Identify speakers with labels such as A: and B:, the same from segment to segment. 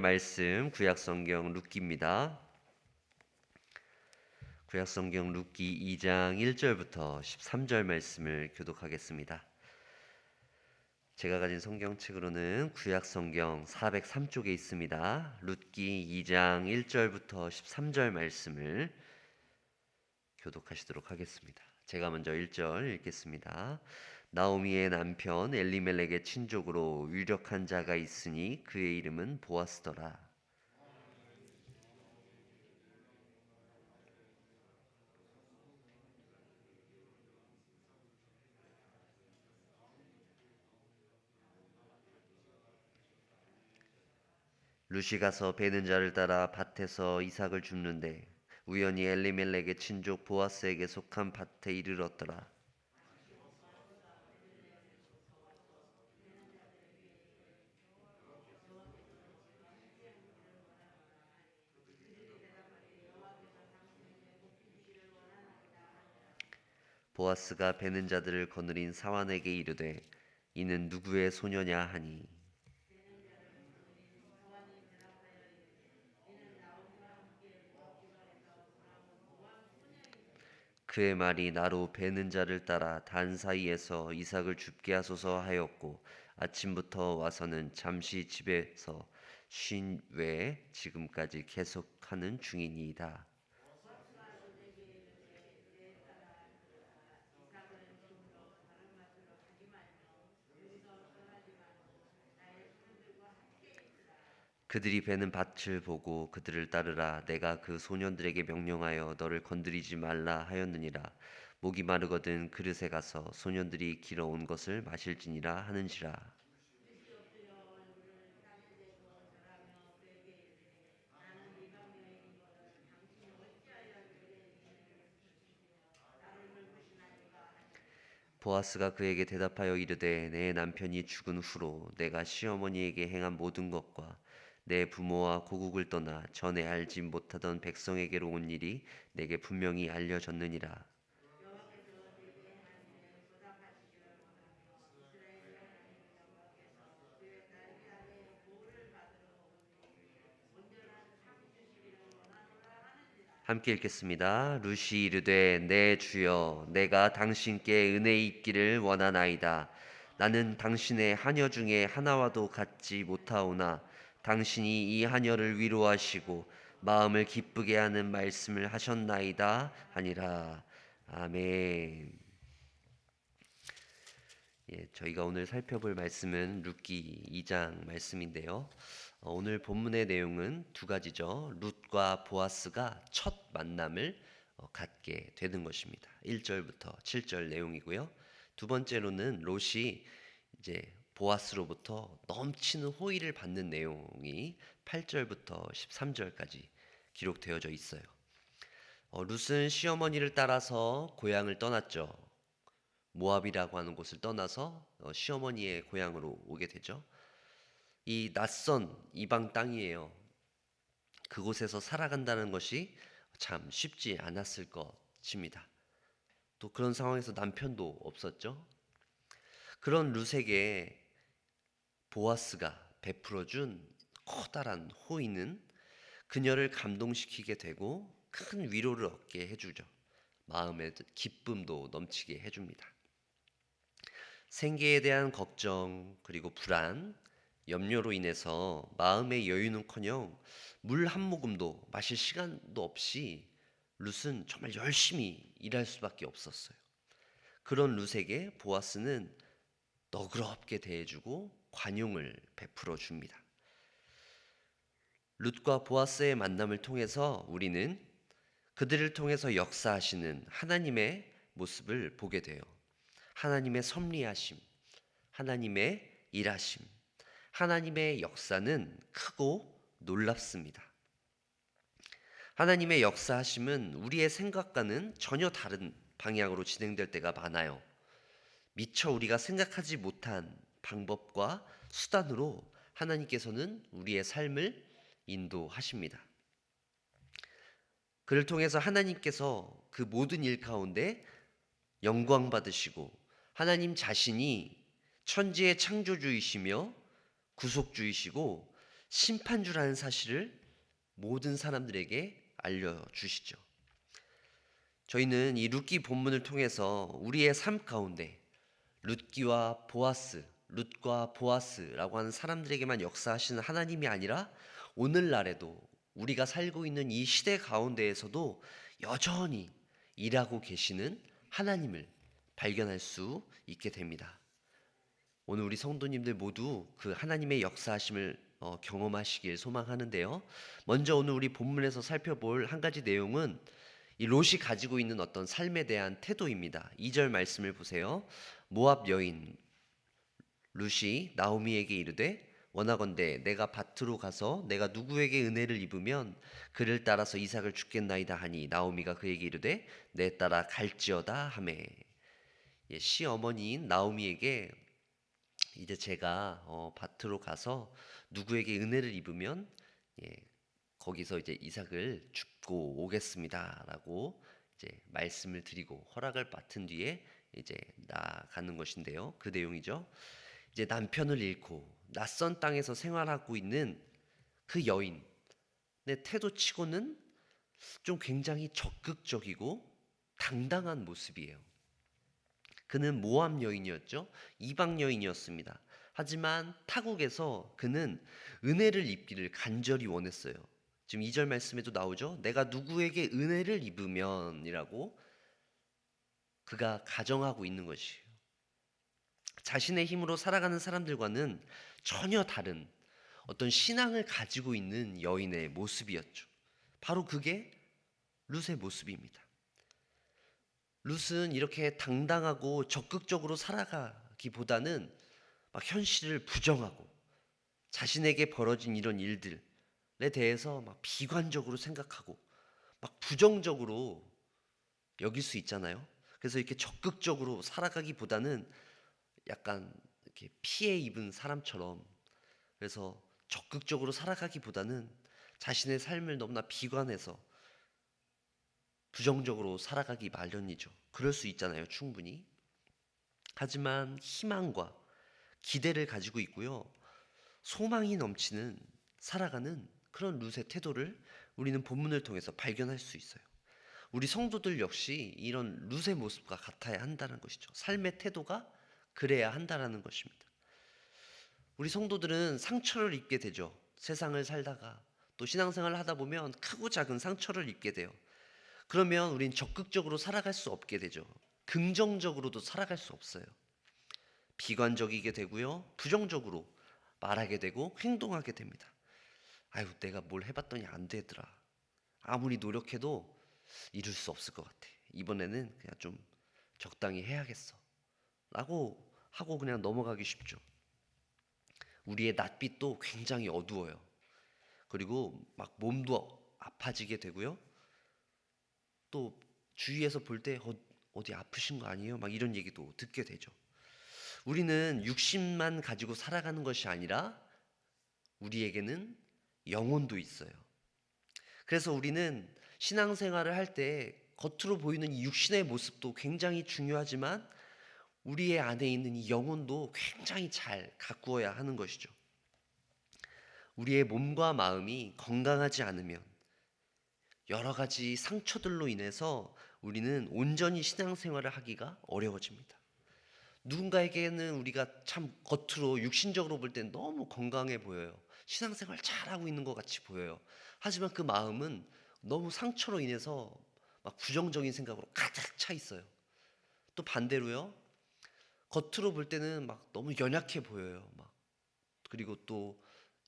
A: 말씀 구약성경 룻기입니다. 구약성경 룻기 2장 1절부터 13절 말씀을 교독하겠습니다. 제가 가진 성경책으로는 구약성경 403쪽에 있습니다. 룻기 2장 1절부터 13절 말씀을 교독하시도록 하겠습니다. 제가 먼저 1절 읽겠습니다. 나오미의 남편 엘리멜렉의 친족으로 유력한 자가 있으니 그의 이름은 보아스더라. 룻이 가서 베는 자를 따라 밭에서 이삭을 줍는데 우연히 엘리멜렉의 친족 보아스에게 속한 밭에 이르렀더라. 보아스가 베는 자들을 거느린 사환에게 이르되 이는 누구의 소녀냐 하니 그의 말이 나로 베는 자를 따라 단 사이에서 이삭을 줍게 하소서 하였고 아침부터 와서는 잠시 집에서 쉰 외에 지금까지 계속하는 중이니이다. 그들이 베는 밭을 보고 그들을 따르라. 내가 그 소년들에게 명령하여 너를 건드리지 말라 하였느니라. 목이 마르거든 그릇에 가서 소년들이 길어온 것을 마실지니라 하는지라. 보아스가 그에게 대답하여 이르되 내 남편이 죽은 후로 내가 시어머니에게 행한 모든 것과 내 부모와 고국을 떠나 전에 알지 못하던 백성에게로 온 일이 내게 분명히 알려졌느니라. 함께 읽겠습니다. 룻이 이르되 내 주여 내가 당신께 은혜 있기를 원하나이다. 나는 당신의 하녀 중에 하나와도 같지 못하오나 당신이 이 하녀를 위로하시고 마음을 기쁘게 하는 말씀을 하셨나이다 하니라. 아멘. 저희가 오늘 살펴볼 말씀은 룻기 2장 말씀인데요. 오늘 본문의 내용은 두 가지죠. 룻과 보아스가 첫 만남을 갖게 되는 것입니다. 1절부터 7절 내용이고요. 두 번째로는 롯이 이제 보아스로부터 넘치는 호의를 받는 내용이 8절부터 13절까지 기록되어져 있어요. 룻은 시어머니를 따라서 고향을 떠났죠. 모압이라고 하는 곳을 떠나서 시어머니의 고향으로 오게 되죠. 이 낯선 이방 땅이에요. 그곳에서 살아간다는 것이 참 쉽지 않았을 것입니다. 또 그런 상황에서 남편도 없었죠. 그런 룻에게 보아스가 베풀어준 커다란 호의는 그녀를 감동시키게 되고 큰 위로를 얻게 해주죠. 마음의 기쁨도 넘치게 해줍니다. 생계에 대한 걱정 그리고 불안, 염려로 인해서 마음의 여유는커녕 물 한 모금도 마실 시간도 없이 룻은 정말 열심히 일할 수밖에 없었어요. 그런 룻에게 보아스는 너그럽게 대해주고 관용을 베풀어 줍니다. 룻과 보아스의 만남을 통해서 우리는 그들을 통해서 역사하시는 하나님의 모습을 보게 돼요. 하나님의 섭리하심, 하나님의 일하심, 하나님의 역사는 크고 놀랍습니다. 하나님의 역사하심은 우리의 생각과는 전혀 다른 방향으로 진행될 때가 많아요. 미처 우리가 생각하지 못한 방법과 수단으로 하나님께서는 우리의 삶을 인도하십니다. 그를 통해서 하나님께서 그 모든 일 가운데 영광 받으시고 하나님 자신이 천지의 창조주이시며 구속주이시고 심판주라는 사실을 모든 사람들에게 알려주시죠. 저희는 이 룻기 본문을 통해서 우리의 삶 가운데 룻기와 보아스, 룻과 보아스라고 하는 사람들에게만 역사하시는 하나님이 아니라 오늘날에도 우리가 살고 있는 이 시대 가운데에서도 여전히 일하고 계시는 하나님을 발견할 수 있게 됩니다. 오늘 우리 성도님들 모두 그 하나님의 역사하심을 경험하시길 소망하는데요. 먼저 오늘 우리 본문에서 살펴볼 한 가지 내용은 이 롯이 가지고 있는 어떤 삶에 대한 태도입니다. 2절 말씀을 보세요. 모압 여인 룻이 나오미에게 이르되 원하건대 내가 밭으로 가서 내가 누구에게 은혜를 입으면 그를 따라서 이삭을 주겠나이다 하니 나오미가 그에게 이르되 내 따라 갈지어다 하매. 시어머니인 나오미에게 이제 제가 밭으로 가서 누구에게 은혜를 입으면 거기서 이제 이삭을 줍고 오겠습니다라고 이제 말씀을 드리고 허락을 받은 뒤에 이제 나가는 것인데요. 그 내용이죠. 이제 남편을 잃고 낯선 땅에서 생활하고 있는 그 여인의 태도치고는 좀 굉장히 적극적이고 당당한 모습이에요. 그는 모압 여인이었죠. 이방 여인이었습니다. 하지만 타국에서 그는 은혜를 입기를 간절히 원했어요. 지금 2절 말씀에도 나오죠. 내가 누구에게 은혜를 입으면 이라고 그가 가정하고 있는 것이에요. 자신의 힘으로 살아가는 사람들과는 전혀 다른 어떤 신앙을 가지고 있는 여인의 모습이었죠. 바로 그게 룻의 모습입니다. 룻은 이렇게 당당하고 적극적으로 살아가기보다는 막 현실을 부정하고 자신에게 벌어진 이런 일들에 대해서 막 비관적으로 생각하고 막 부정적으로 여길 수 있잖아요. 그래서 이렇게 적극적으로 살아가기보다는 약간 이렇게 피해 입은 사람처럼, 그래서 적극적으로 살아가기보다는 자신의 삶을 너무나 비관해서 부정적으로 살아가기 마련이죠. 그럴 수 있잖아요, 충분히. 하지만 희망과 기대를 가지고 있고요, 소망이 넘치는 살아가는 그런 룻의 태도를 우리는 본문을 통해서 발견할 수 있어요. 우리 성도들 역시 이런 룻의 모습과 같아야 한다는 것이죠. 삶의 태도가 그래야 한다는 것입니다. 우리 성도들은 상처를 입게 되죠. 세상을 살다가 또 신앙생활을 하다 보면 크고 작은 상처를 입게 돼요. 그러면 우린 적극적으로 살아갈 수 없게 되죠. 긍정적으로도 살아갈 수 없어요. 비관적이게 되고요, 부정적으로 말하게 되고 행동하게 됩니다. 아유, 내가 뭘 해봤더니 안 되더라. 아무리 노력해도 이룰 수 없을 것 같아. 이번에는 그냥 좀 적당히 해야겠어 라고 하고 그냥 넘어가기 쉽죠. 우리의 낯빛도 굉장히 어두워요. 그리고 막 몸도 아파지게 되고요, 또 주위에서 볼 때 어디 아프신 거 아니에요? 막 이런 얘기도 듣게 되죠. 우리는 육신만 가지고 살아가는 것이 아니라 우리에게는 영혼도 있어요. 그래서 우리는 신앙생활을 할 때 겉으로 보이는 이 육신의 모습도 굉장히 중요하지만 우리의 안에 있는 이 영혼도 굉장히 잘 가꾸어야 하는 것이죠. 우리의 몸과 마음이 건강하지 않으면 여러 가지 상처들로 인해서 우리는 온전히 신앙생활을 하기가 어려워집니다. 누군가에게는 우리가 참 겉으로 육신적으로 볼 땐 너무 건강해 보여요. 신앙생활 잘하고 있는 것 같이 보여요. 하지만 그 마음은 너무 상처로 인해서 막 부정적인 생각으로 가득 차 있어요. 또 반대로요, 겉으로 볼 때는 막 너무 연약해 보여요. 그리고 또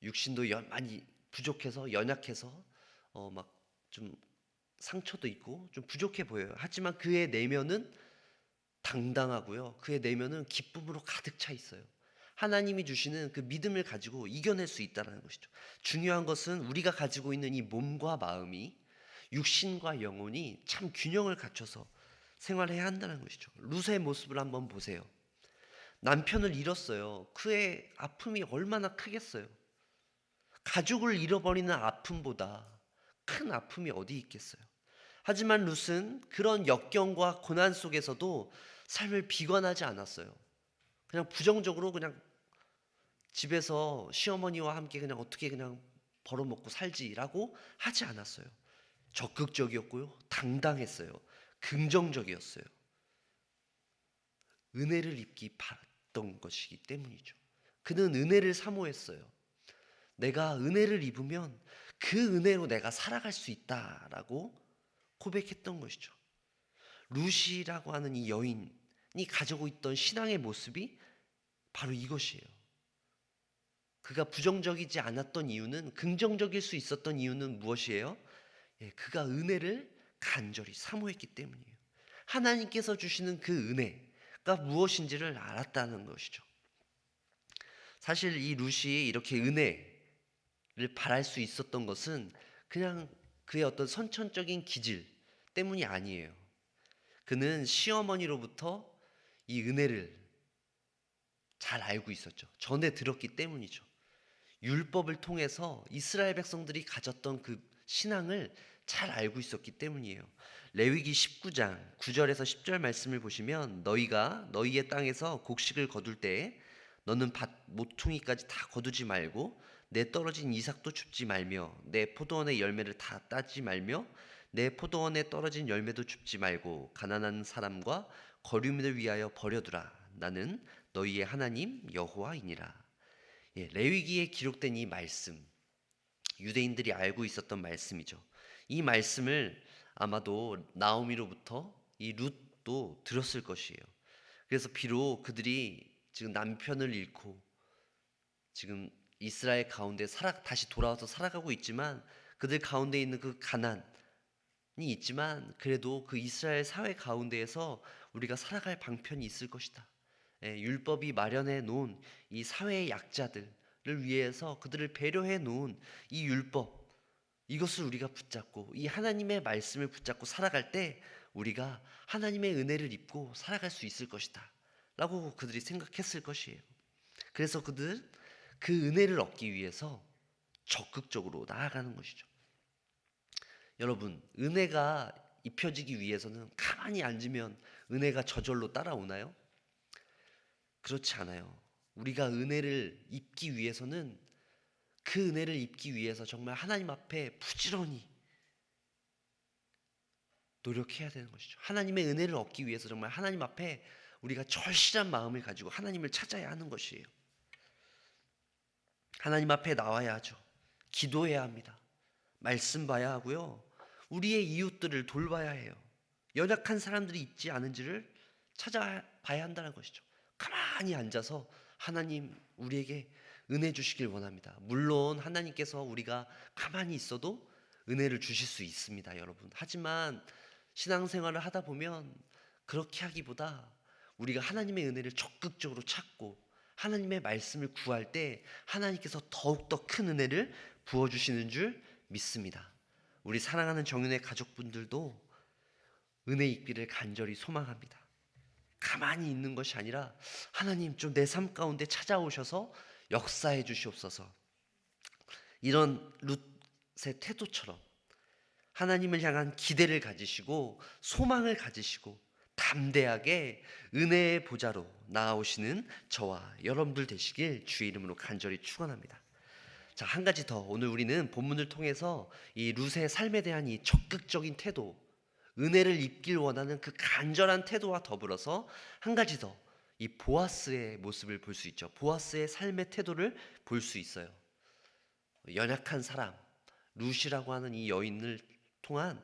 A: 육신도 많이 부족해서 연약해서 막 좀 상처도 있고 좀 부족해 보여요. 하지만 그의 내면은 당당하고요, 그의 내면은 기쁨으로 가득 차 있어요. 하나님이 주시는 그 믿음을 가지고 이겨낼 수 있다는 것이죠. 중요한 것은 우리가 가지고 있는 이 몸과 마음이, 육신과 영혼이 참 균형을 갖춰서 생활해야 한다는 것이죠. 룻의 모습을 한번 보세요. 남편을 잃었어요. 그의 아픔이 얼마나 크겠어요. 가족을 잃어버리는 아픔보다 큰 아픔이 어디 있겠어요. 하지만 룻은 그런 역경과 고난 속에서도 삶을 비관하지 않았어요. 그냥 부정적으로 그냥 집에서 시어머니와 함께 그냥 어떻게 그냥 벌어먹고 살지라고 하지 않았어요. 적극적이었고요. 당당했어요. 긍정적이었어요. 은혜를 입기 바랐던 것이기 때문이죠. 그는 은혜를 사모했어요. 내가 은혜를 입으면 그 은혜로 내가 살아갈 수 있다라고 고백했던 것이죠. 루시라고 하는 이 여인이 가지고 있던 신앙의 모습이 바로 이것이에요. 그가 부정적이지 않았던 이유는, 긍정적일 수 있었던 이유는 무엇이에요? 그가 은혜를 간절히 사모했기 때문이에요. 하나님께서 주시는 그 은혜가 무엇인지를 알았다는 것이죠. 사실 이 루시 이렇게 은혜를 바랄 수 있었던 것은 그냥 그의 어떤 선천적인 기질 때문이 아니에요. 그는 시어머니로부터 이 은혜를 잘 알고 있었죠. 전에 들었기 때문이죠. 율법을 통해서 이스라엘 백성들이 가졌던 그 신앙을 잘 알고 있었기 때문이에요. 레위기 19장 9절에서 10절 말씀을 보시면, 너희가 너희의 땅에서 곡식을 거둘 때에 너는 밭 모퉁이까지 다 거두지 말고 내 떨어진 이삭도 줍지 말며 내 포도원의 열매를 다 따지 말며 내 포도원에 떨어진 열매도 줍지 말고 가난한 사람과 거류민을 위하여 버려두라. 나는 너희의 하나님 여호와이니라. 레위기에 기록된 이 말씀, 유대인들이 알고 있었던 말씀이죠. 이 말씀을 아마도 나오미로부터 이 룻도 들었을 것이에요. 그래서 비록 그들이 지금 남편을 잃고 지금 이스라엘 가운데 다시 돌아와서 살아가고 있지만, 그들 가운데 있는 그 가난이 있지만 그래도 그 이스라엘 사회 가운데에서 우리가 살아갈 방편이 있을 것이다. 율법이 마련해 놓은 이 사회의 약자들을 위해서 그들을 배려해 놓은 이 율법, 이것을 우리가 붙잡고 이 하나님의 말씀을 붙잡고 살아갈 때 우리가 하나님의 은혜를 입고 살아갈 수 있을 것이다 라고 그들이 생각했을 것이에요. 그래서 그들 그 은혜를 얻기 위해서 적극적으로 나아가는 것이죠. 여러분, 은혜가 입혀지기 위해서는 가만히 앉으면 은혜가 저절로 따라오나요? 그렇지 않아요. 우리가 은혜를 입기 위해서는, 그 은혜를 입기 위해서 정말 하나님 앞에 부지런히 노력해야 되는 것이죠. 하나님의 은혜를 얻기 위해서 정말 하나님 앞에 우리가 절실한 마음을 가지고 하나님을 찾아야 하는 것이에요. 하나님 앞에 나와야 하죠. 기도해야 합니다. 말씀 봐야 하고요. 우리의 이웃들을 돌봐야 해요. 연약한 사람들이 있지 않은지를 찾아봐야 한다는 것이죠. 가만히 앉아서 하나님 우리에게 은혜 주시길 원합니다. 물론 하나님께서 우리가 가만히 있어도 은혜를 주실 수 있습니다, 여러분. 하지만 신앙생활을 하다 보면 그렇게 하기보다 우리가 하나님의 은혜를 적극적으로 찾고 하나님의 말씀을 구할 때 하나님께서 더욱더 큰 은혜를 부어주시는 줄 믿습니다. 우리 사랑하는 정윤의 가족분들도 은혜 있기를 간절히 소망합니다. 가만히 있는 것이 아니라 하나님 좀 내 삶 가운데 찾아오셔서 역사해 주시옵소서. 이런 룻의 태도처럼 하나님을 향한 기대를 가지시고 소망을 가지시고 담대하게 은혜의 보좌로 나아오시는 저와 여러분들 되시길 주의 이름으로 간절히 축원합니다. 자, 한 가지 더, 오늘 우리는 본문을 통해서 이 룻의 삶에 대한 이 적극적인 태도, 은혜를 입길 원하는 그 간절한 태도와 더불어서 한 가지 더, 이 보아스의 모습을 볼 수 있죠. 보아스의 삶의 태도를 볼 수 있어요. 연약한 사람 룻이라고 하는 이 여인을 통한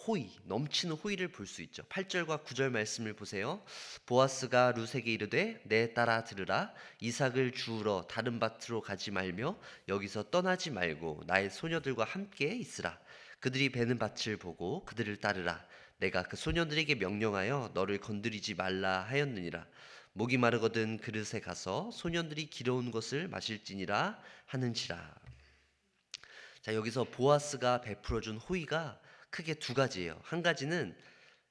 A: 호의, 넘치는 호의를 볼 수 있죠. 8절과 9절 말씀을 보세요. 보아스가 룻에게 이르되 내 따라 들으라. 이삭을 주우러 다른 밭으로 가지 말며 여기서 떠나지 말고 나의 소녀들과 함께 있으라. 그들이 베는 밭을 보고 그들을 따르라. 내가 그 소녀들에게 명령하여 너를 건드리지 말라 하였느니라. 목이 마르거든 그릇에 가서 소년들이 길어온 것을 마실지니라 하는지라. 자, 여기서 보아스가 베풀어준 호의가 크게 두 가지예요. 한 가지는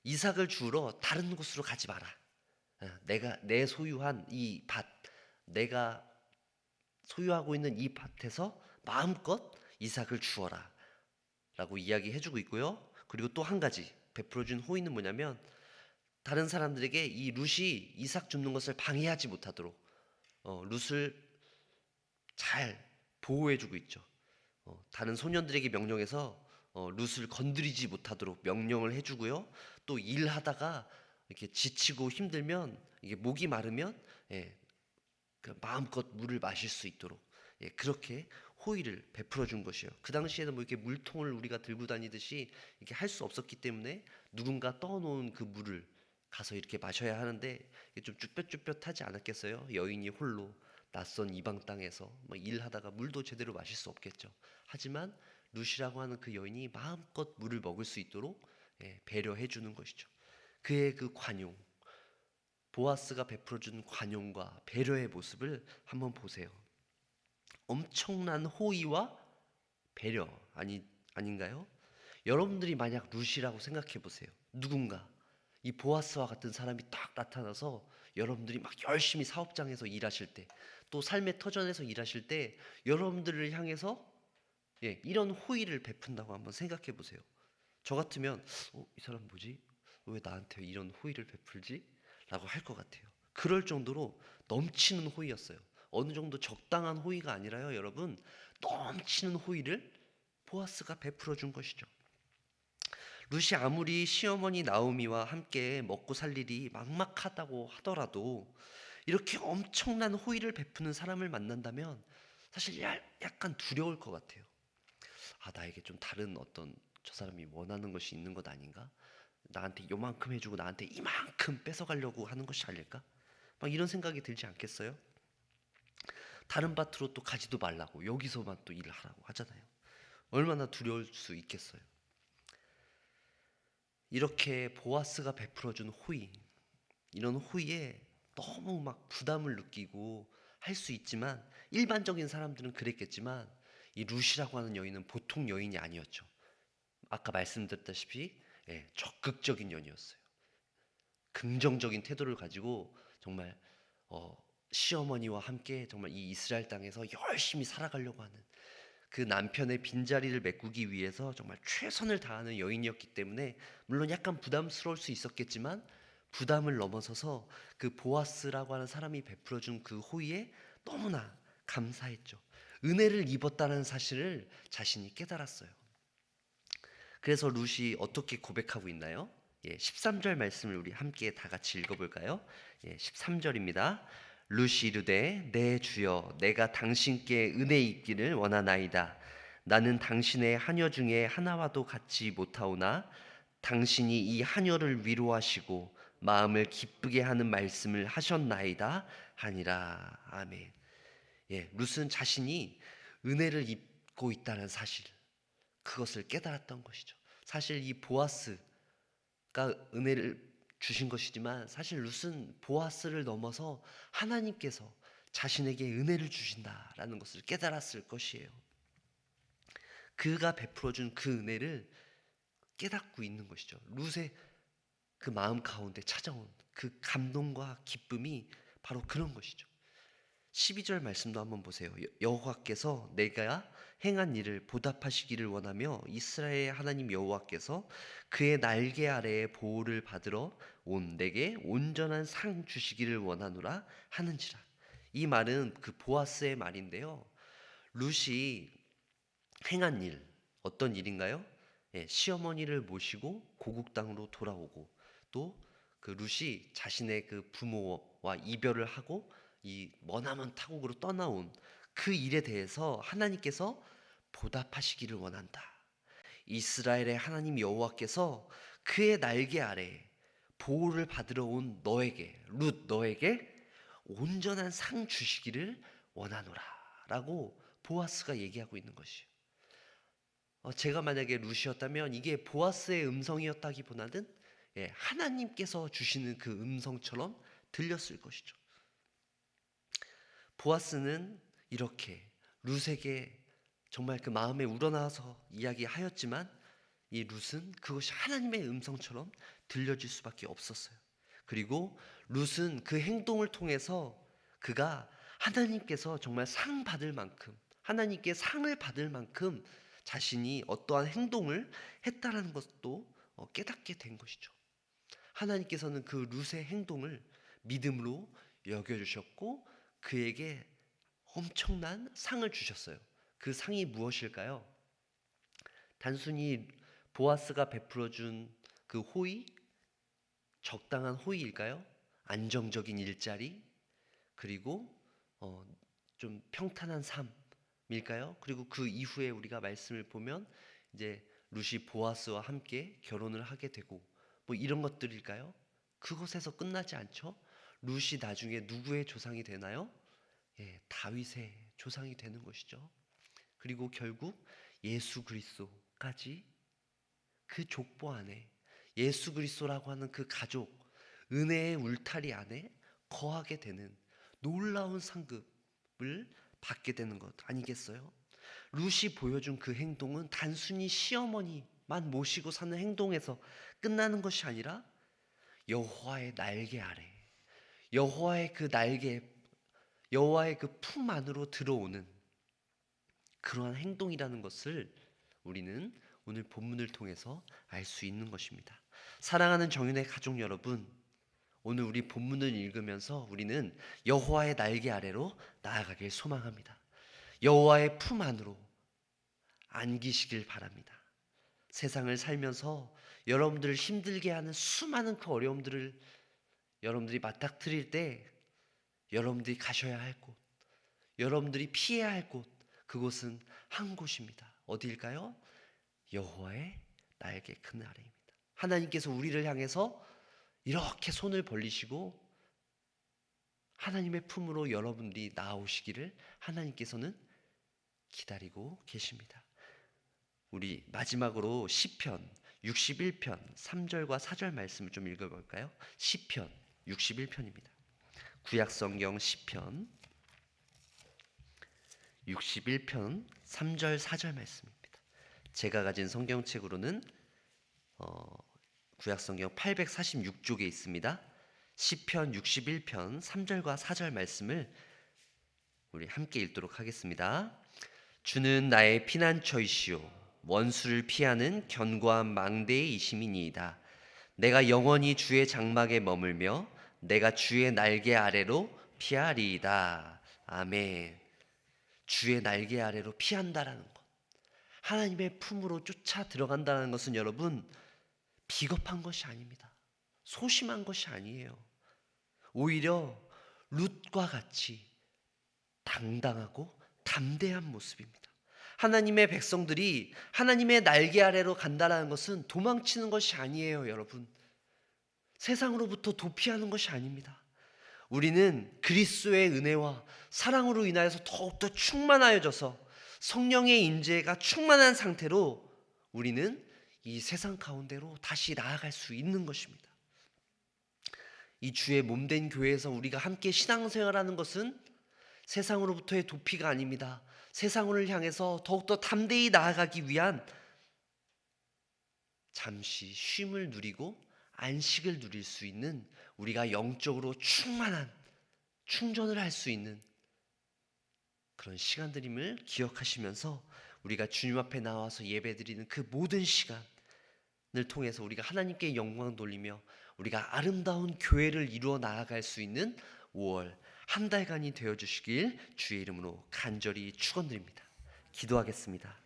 A: 이삭을 주우러 다른 곳으로 가지 마라. 내가 내 소유한 이 밭, 내가 소유하고 있는 이 밭에서 마음껏 이삭을 주어라 라고 이야기해주고 있고요. 그리고 또 한 가지 베풀어준 호의는 뭐냐면, 다른 사람들에게 이 룻이 이삭 줍는 것을 방해하지 못하도록 룻을 잘 보호해주고 있죠. 다른 소년들에게 명령해서 룻을 건드리지 못하도록 명령을 해주고요. 또 일하다가 이렇게 지치고 힘들면 이게 목이 마르면 그 마음껏 물을 마실 수 있도록 그렇게 호의를 베풀어 준 것이에요. 그 당시에는 뭐 이렇게 물통을 우리가 들고 다니듯이 이렇게 할 수 없었기 때문에 누군가 떠놓은 그 물을 가서 이렇게 마셔야 하는데 이게 좀 쭈뼛쭈뼛하지 않았겠어요? 여인이 홀로 낯선 이방 땅에서 뭐 일하다가 물도 제대로 마실 수 없겠죠. 하지만 룻이라고 하는 그 여인이 마음껏 물을 먹을 수 있도록 배려해 주는 것이죠. 그의 그 관용, 보아스가 베풀어준 관용과 배려의 모습을 한번 보세요. 엄청난 호의와 배려 아닌가요? 여러분들이 만약 룻이라고 생각해 보세요. 누군가 이 보아스와 같은 사람이 딱 나타나서 여러분들이 막 열심히 사업장에서 일하실 때, 또 삶의 터전에서 일하실 때 여러분들을 향해서 이런 호의를 베푼다고 한번 생각해 보세요. 저 같으면 이 사람 뭐지? 왜 나한테 이런 호의를 베풀지? 라고 할 것 같아요. 그럴 정도로 넘치는 호의였어요. 어느 정도 적당한 호의가 아니라요, 여러분. 넘치는 호의를 보아스가 베풀어 준 것이죠. 룻이 아무리 시어머니 나오미와 함께 먹고 살 일이 막막하다고 하더라도 이렇게 엄청난 호의를 베푸는 사람을 만난다면 사실 약간 두려울 것 같아요. 나에게 좀 다른 어떤 저 사람이 원하는 것이 있는 것 아닌가? 나한테 요만큼 해주고 나한테 이만큼 뺏어가려고 하는 것이 아닐까? 막 이런 생각이 들지 않겠어요? 다른 밭으로 또 가지도 말라고 여기서만 또 일을 하라고 하잖아요. 얼마나 두려울 수 있겠어요. 이렇게 보아스가 베풀어준 호의, 이런 호의에 너무 막 부담을 느끼고 할 수 있지만 일반적인 사람들은 그랬겠지만 이 룻이라고 하는 여인은 보통 여인이 아니었죠. 아까 말씀드렸다시피 적극적인 여인이었어요. 긍정적인 태도를 가지고 정말 시어머니와 함께 정말 이 이스라엘 땅에서 열심히 살아가려고 하는 그 남편의 빈자리를 메꾸기 위해서 정말 최선을 다하는 여인이었기 때문에 물론 약간 부담스러울 수 있었겠지만 부담을 넘어서서 그 보아스라고 하는 사람이 베풀어준 그 호의에 너무나 감사했죠. 은혜를 입었다는 사실을 자신이 깨달았어요. 그래서 룻이 어떻게 고백하고 있나요? 13절 말씀을 우리 함께 다 같이 읽어볼까요? 13절입니다. 룻이 이르되 내 주여 내가 당신께 은혜 있기를 원하나이다. 나는 당신의 하녀 중에 하나와도 같지 못하오나 당신이 이 하녀를 위로하시고 마음을 기쁘게 하는 말씀을 하셨나이다 하니라. 아멘. 룻은 자신이 은혜를 입고 있다는 사실, 그것을 깨달았던 것이죠. 사실 이 보아스가 은혜를 주신 것이지만 사실 룻은 보아스를 넘어서 하나님께서 자신에게 은혜를 주신다라는 것을 깨달았을 것이에요. 그가 베풀어준 그 은혜를 깨닫고 있는 것이죠. 룻의 그 마음 가운데 찾아온 그 감동과 기쁨이 바로 그런 것이죠. 12절 말씀도 한번 보세요. 여호와께서 내가 행한 일을 보답하시기를 원하며 이스라엘 하나님 여호와께서 그의 날개 아래에 보호를 받으러 온 내게 온전한 상 주시기를 원하노라 하는지라. 이 말은 그 보아스의 말인데요. 룻이 행한 일, 어떤 일인가요? 시어머니를 모시고 고국 땅으로 돌아오고 또 그 룻이 자신의 그 부모와 이별을 하고 이 머나먼 타국으로 떠나온 그 일에 대해서 하나님께서 보답하시기를 원한다. 이스라엘의 하나님 여호와께서 그의 날개 아래 보호를 받으러 온 너에게, 룻 너에게 온전한 상 주시기를 원하노라 라고 보아스가 얘기하고 있는 것이에요. 제가 만약에 룻이었다면 이게 보아스의 음성이었다기보다는 하나님께서 주시는 그 음성처럼 들렸을 것이죠. 보아스는 이렇게 룻에게 정말 그 마음에 우러나와서 이야기하였지만 이 룻은 그것이 하나님의 음성처럼 들려질 수밖에 없었어요. 그리고 룻은 그 행동을 통해서 그가 하나님께서 정말 상 받을 만큼, 하나님께 상을 받을 만큼 자신이 어떠한 행동을 했다라는 것도 깨닫게 된 것이죠. 하나님께서는 그 룻의 행동을 믿음으로 여겨주셨고 그에게 엄청난 상을 주셨어요. 그 상이 무엇일까요? 단순히 보아스가 베풀어준 그 호의, 적당한 호의일까요? 안정적인 일자리, 그리고 좀 평탄한 삶일까요? 그리고 그 이후에 우리가 말씀을 보면 이제 룻이 보아스와 함께 결혼을 하게 되고 뭐 이런 것들일까요? 그것에서 끝나지 않죠. 룻이 나중에 누구의 조상이 되나요? 예, 다윗의 조상이 되는 것이죠. 그리고 결국 예수 그리스도까지 그 족보 안에, 예수 그리스도라고 하는 그 가족, 은혜의 울타리 안에 거하게 되는 놀라운 상급을 받게 되는 것 아니겠어요? 룻이 보여준 그 행동은 단순히 시어머니만 모시고 사는 행동에서 끝나는 것이 아니라 여호와의 날개 아래, 여호와의 그 날개, 여호와의 그 품 안으로 들어오는 그러한 행동이라는 것을 우리는 오늘 본문을 통해서 알 수 있는 것입니다. 사랑하는 정윤의 가족 여러분, 오늘 우리 본문을 읽으면서 우리는 여호와의 날개 아래로 나아가길 소망합니다. 여호와의 품 안으로 안기시길 바랍니다. 세상을 살면서 여러분들을 힘들게 하는 수많은 그 어려움들을 여러분들이 맞닥뜨릴 때 여러분들이 가셔야 할 곳, 여러분들이 피해야 할 곳, 그곳은 한 곳입니다. 어디일까요? 여호와의 날개 큰 아래입니다. 하나님께서 우리를 향해서 이렇게 손을 벌리시고 하나님의 품으로 여러분들이 나오시기를 하나님께서는 기다리고 계십니다. 우리 마지막으로 시편 61편 3절과 4절 말씀을 좀 읽어볼까요? 시편 61편입니다. 구약성경 시편 61편 3절 4절 말씀입니다. 제가 가진 성경책으로는 구약성경 846쪽에 있습니다. 시편 61편 3절과 4절 말씀을 우리 함께 읽도록 하겠습니다. 주는 나의 피난처이시오 원수를 피하는 견고한 망대의 이심이니이다. 내가 영원히 주의 장막에 머물며 내가 주의 날개 아래로 피하리이다. 아멘. 주의 날개 아래로 피한다라는 것, 하나님의 품으로 쫓아 들어간다는 것은 여러분 비겁한 것이 아닙니다. 소심한 것이 아니에요. 오히려 룻과 같이 당당하고 담대한 모습입니다. 하나님의 백성들이 하나님의 날개 아래로 간다는 것은 도망치는 것이 아니에요. 여러분, 세상으로부터 도피하는 것이 아닙니다. 우리는 그리스도의 은혜와 사랑으로 인하여서 더욱더 충만하여져서 성령의 임재가 충만한 상태로 우리는 이 세상 가운데로 다시 나아갈 수 있는 것입니다. 이 주의 몸된 교회에서 우리가 함께 신앙생활하는 것은 세상으로부터의 도피가 아닙니다. 세상을 향해서 더욱더 담대히 나아가기 위한 잠시 쉼을 누리고 안식을 누릴 수 있는, 우리가 영적으로 충만한 충전을 할 수 있는 그런 시간들임을 기억하시면서 우리가 주님 앞에 나와서 예배드리는 그 모든 시간을 통해서 우리가 하나님께 영광 돌리며 우리가 아름다운 교회를 이루어 나아갈 수 있는 5월 한 달간이 되어주시길 주의 이름으로 간절히 축원드립니다. 기도하겠습니다.